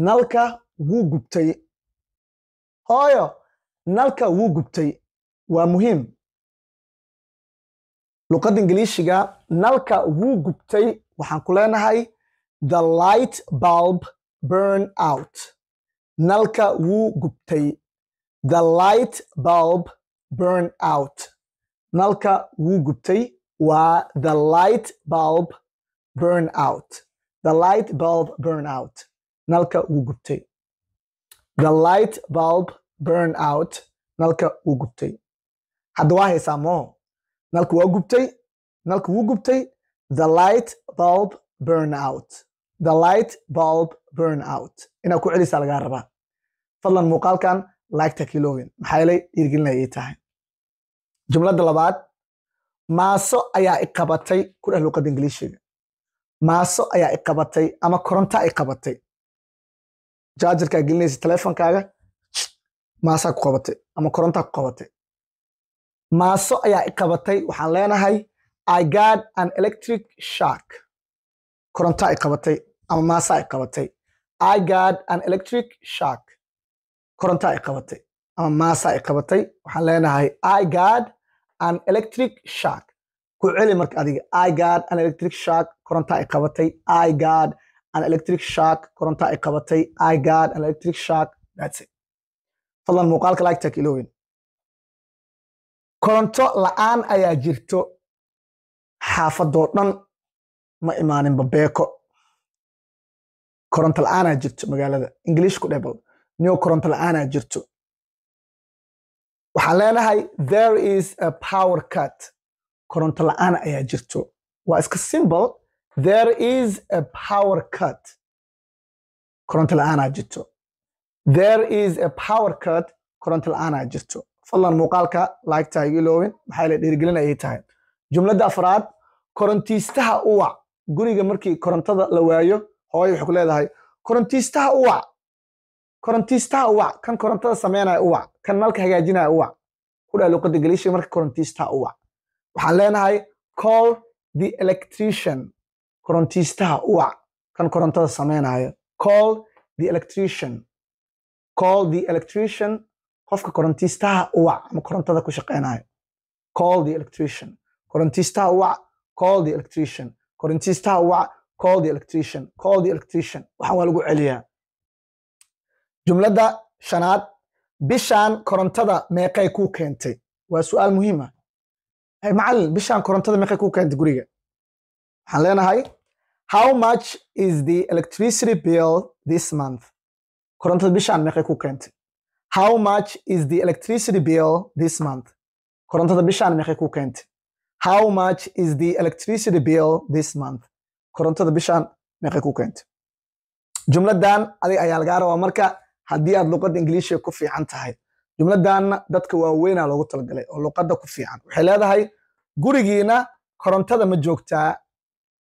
nalka wuu gubtay hooyo nalka wuu gubtay waa muhiim luqadda ingiliishiga nalka wuu gubtay waxaan ku leenahay the light bulb burn out nalka wuu gubtay the light bulb burn out nalka wuu gubtay waa the light bulb burn out the light bulb burn out nalka wuu gubtay the light bulb burn out nalka wuu gubtay hadda waa haysaa moo nalka waa gubtay nalka wuu gubtay the light bulb burn out the light bulb burn out inaa ku celisaa lagaa rabaa fadlan muuqaalkan like-ta kiloowin maxaa yeelay dhiirigelinaya ii tahay jumladda labaad maaso ayaa i qabatay ku dheh luqadda ingiliishiga maaso ayaa i qabatay ama koronta i qabatay jaajarkaa gelinaysa teleefonkaaga maasaa ku qabatay ama korontaa ku qabatay maaso ayaa i qabatay waxaan leenahay I got an electric shock koronta i qabatay ama maasaa i qabatay I got an electric shock koronta i qabatay ama maasaa i qabatay waxaan leenahay I got an electric shock ku celi marka adiga I got an electric shock koronta i qabatay I got an electric shock koronta i qabatay I got an electric shock that's it fadlan muuqaalka like-ta kiloowin koronto la'aan ayaa jirto xaafadoo dhan ma imaanin babeeko koronto la'aanaa jirto magaalada English ku dhebal niyo koronto la'aanaa jirto waxaan leenahay there is a power cut koronto la'aan ayaa jirto waa iska simple there is a power cut koronto la'aanaa jirto there is a power cut koronto la'aanaa jirto fadlan muuqaalka like-ta iga iloowin maxaa yeelay dhiirigelin ayay tahay jumladda afraad korontiistaha u wac guriga markii korontada la waayo hooyo waxay ku leedahay korontiistaha u wac korontiistaha u wac kan korontada sameynaya u wac kan nalka hagaajinaya u wac ku dhaha luqadda ingiliishiga marka korontiistaha u wac waxaan leenahay call the electrician korontiistaha u wac kan korontada sameynaya call the electrician call the electrician qofka korontiistaha u wac ama korontada ku shaqeynaya call the electrician korontiistaha u wac call the electrician korontiistaha u wac call the electrician call the electrician waxaan waa lagu celiyaa jumladda shanaad bishaan korontada meeqay kuu keentay waa su'aal muhiim ah macallin bishaan korontada meeqay kuu keentay guriga waxaan leenahay how much is the electricity bill this month korontada bishaan meeqay kuu keentay how much is the electricity bill this month korontada bishaan meeqay kuu keentay how much is the electricity bill this month korontada bishaan meeqay kuu keentay jumladan adiga ayaa lagaa rabaa marka haddii aad luqadda ingiliishiga ku fiican tahay jumladanna dadka waaweynaa loogu talagalay oo luqadda ku fiican waxay leedahay gurigiina korontada ma joogtaa